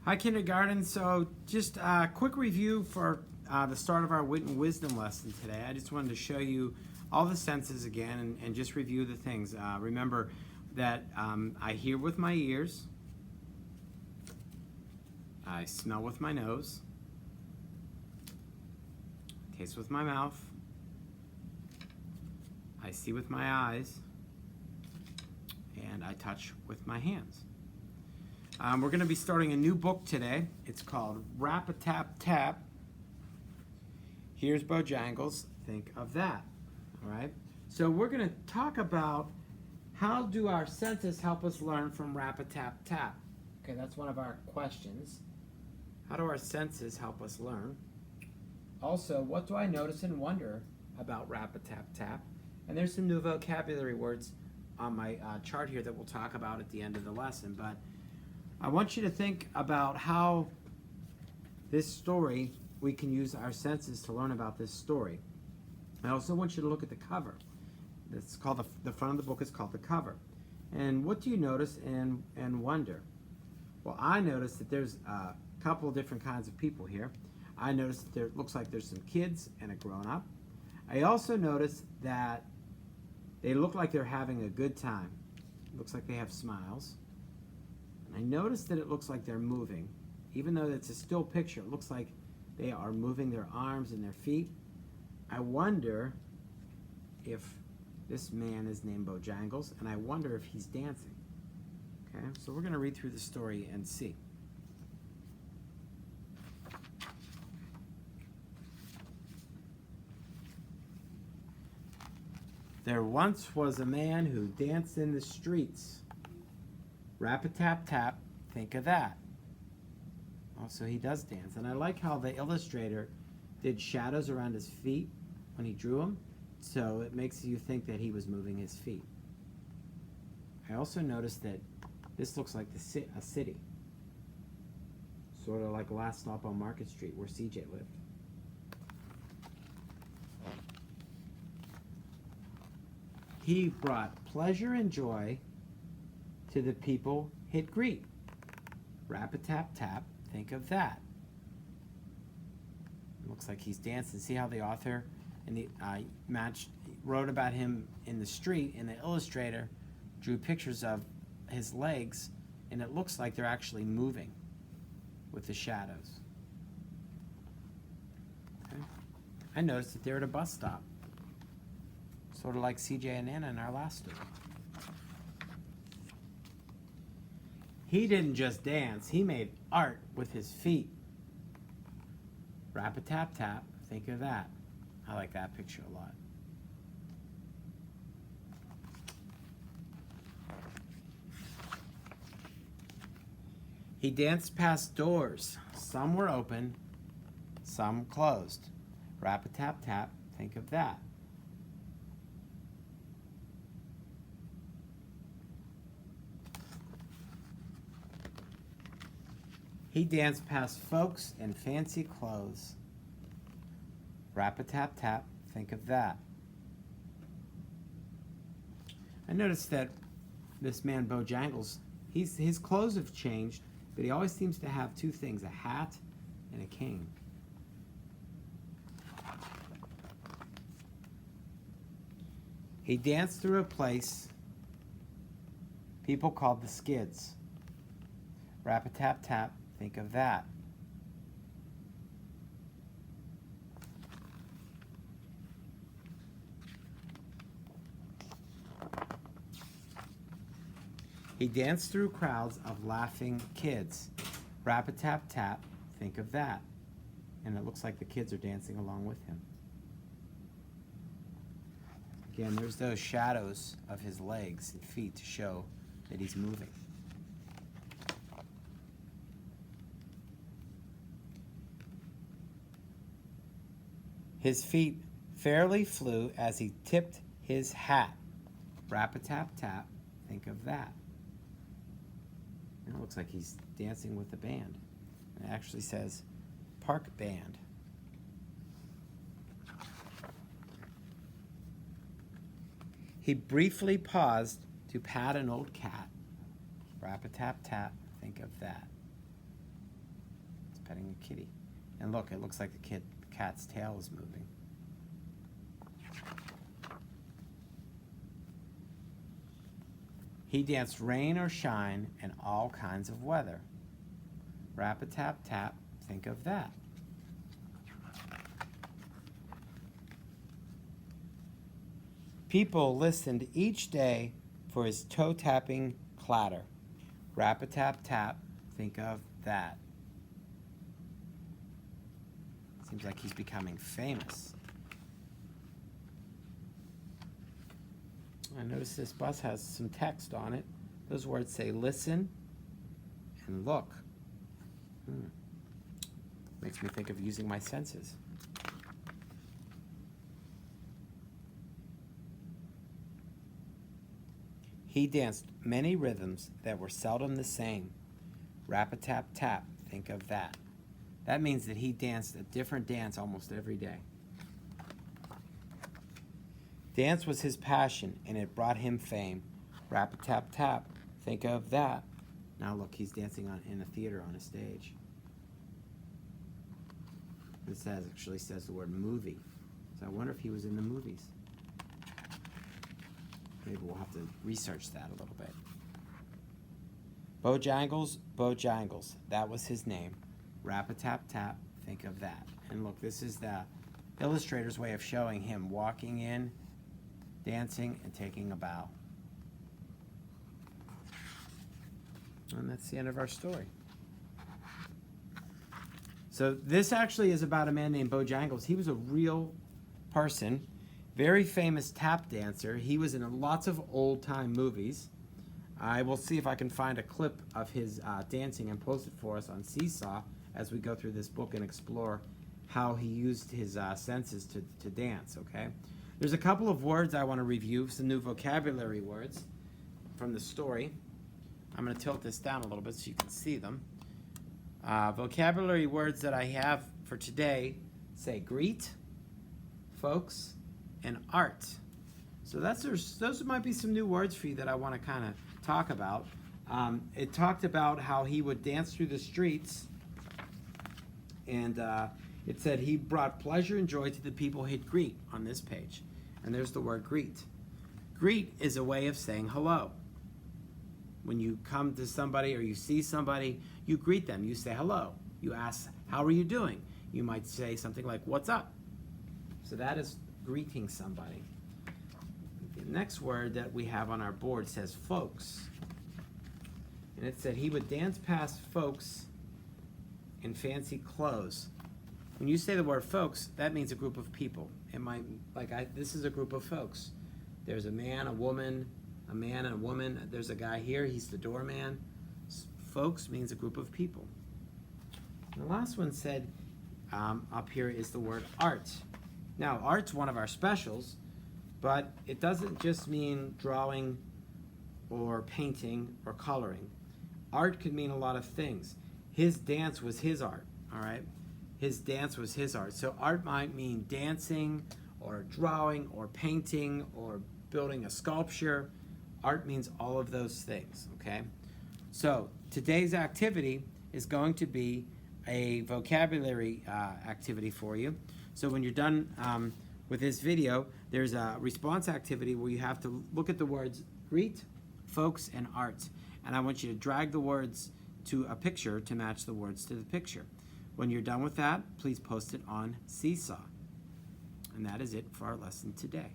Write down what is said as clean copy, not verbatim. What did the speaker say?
Hi, kindergarten. So, just a quick review for the start of our wit and wisdom lesson today. I just wanted to show you all the senses again and just review the things. Remember that I hear with my ears, I smell with my nose, taste with my mouth, I see with my eyes, and I touch with my hands. We're going to be starting a new book today. It's called Rap-a-Tap-Tap. Here's Bojangles. Think of that. All right? So we're going to talk about how do our senses help us learn from Rap-a-Tap-Tap. Okay, that's one of our questions. How do our senses help us learn? Also, what do I notice and wonder about Rap-a-Tap-Tap? And there's some new vocabulary words on my chart here that we'll talk about at the end of the lesson. But I want you to think about how this story, we can use our senses to learn about this story. I also want you to look at the cover. It's called the front of the book is called the cover. And what do you notice and wonder? Well, I noticed that there's a couple of different kinds of people here. I noticed that there looks like there's some kids and a grown-up. I also noticed that they look like they're having a good time. Looks like they have smiles. I noticed that it looks like they're moving. Even though it's a still picture, it looks like they are moving their arms and their feet. I wonder if this man is named Bojangles, and I wonder if he's dancing. Okay, so we're going to read through the story and see. There once was a man who danced in the streets. Rap-a-tap-tap, think of that. Also, he does dance. And I like how the illustrator did shadows around his feet when he drew them, so it makes you think that he was moving his feet. I also noticed that this looks like a city. Sort of like Last Stop on Market Street where CJ lived. He brought pleasure and joy to the people he'd greet. Rap-a-tap-tap, think of that. Looks like he's dancing. See how the author and the wrote about him in the street, and the illustrator drew pictures of his legs, and it looks like they're actually moving with the shadows. Okay. I noticed that they're at a bus stop, sort of like CJ and Anna in our last story. He didn't just dance, he made art with his feet. Rap-a-tap-tap, think of that. I like that picture a lot. He danced past doors. Some were open, some closed. Rap-a-tap-tap, think of that. He danced past folks in fancy clothes. Rap-a-tap-tap, think of that. I noticed that this man Bojangles, his clothes have changed, but he always seems to have two things, a hat and a cane. He danced through a place people called the Skids. Rap-a-tap-tap, think of that. He danced through crowds of laughing kids. Rap-a-tap-tap, think of that. And it looks like the kids are dancing along with him. Again, there's those shadows of his legs and feet to show that he's moving. His feet fairly flew as he tipped his hat. Rap-a-tap-tap, think of that. And it looks like he's dancing with the band. It actually says Park Band. He briefly paused to pat an old cat. Rap-a-tap-tap, think of that. petting a kitty. And look, it looks like the cat's tail is moving. He danced rain or shine and all kinds of weather. Rap-a-tap-tap, think of that. People listened each day for his toe-tapping clatter. Rap-a-tap-tap, think of that. Seems like he's becoming famous. I notice this bus has some text on it. Those words say listen and look. Makes me think of using my senses. He danced many rhythms that were seldom the same. Rap-a-tap-tap, think of that. That means that he danced a different dance almost every day. Dance was his passion, and it brought him fame. Rap-a-tap-tap, think of that. Now look, he's dancing in a theater on a stage. This actually says the word movie. So I wonder if he was in the movies. Maybe we'll have to research that a little bit. Bojangles, Bojangles, that was his name. Rap-a-tap-tap, think of that. And look, this is the illustrator's way of showing him walking in, dancing, and taking a bow. And that's the end of our story. So this actually is about a man named Bojangles. He was a real person, very famous tap dancer. He was in lots of old-time movies. I will see if I can find a clip of his dancing and post it for us on Seesaw as we go through this book and explore how he used his senses to dance, okay? There's a couple of words I want to review, some new vocabulary words from the story. I'm going to tilt this down a little bit so you can see them. Vocabulary words that I have for today say greet, folks, and art. So those might be some new words for you that I want to kind of talk about. It talked about how he would dance through the streets, and it said he brought pleasure and joy to the people he'd greet on this page. And there's the word greet. Greet is a way of saying hello. When you come to somebody or you see somebody, you greet them. You say hello. You ask, how are you doing? You might say something like, what's up? So that is greeting somebody. The next word that we have on our board says folks. And it said he would dance past folks in fancy clothes. When you say the word folks, that means a group of people. It might, this is a group of folks. There's a man, a woman, a man and a woman. There's a guy here, he's the doorman. Folks means a group of people. And the last one said, up here is the word art. Now, art's one of our specials, but it doesn't just mean drawing or painting or coloring. Art could mean a lot of things. His dance was his art, all right? His dance was his art. So art might mean dancing or drawing or painting or building a sculpture. Art means all of those things, okay? So today's activity is going to be a vocabulary activity for you. So when you're done with this video, there's a response activity where you have to look at the words greet, folks, and art. And I want you to drag the words to a picture to match the words to the picture. When you're done with that, please post it on Seesaw. And that is it for our lesson today.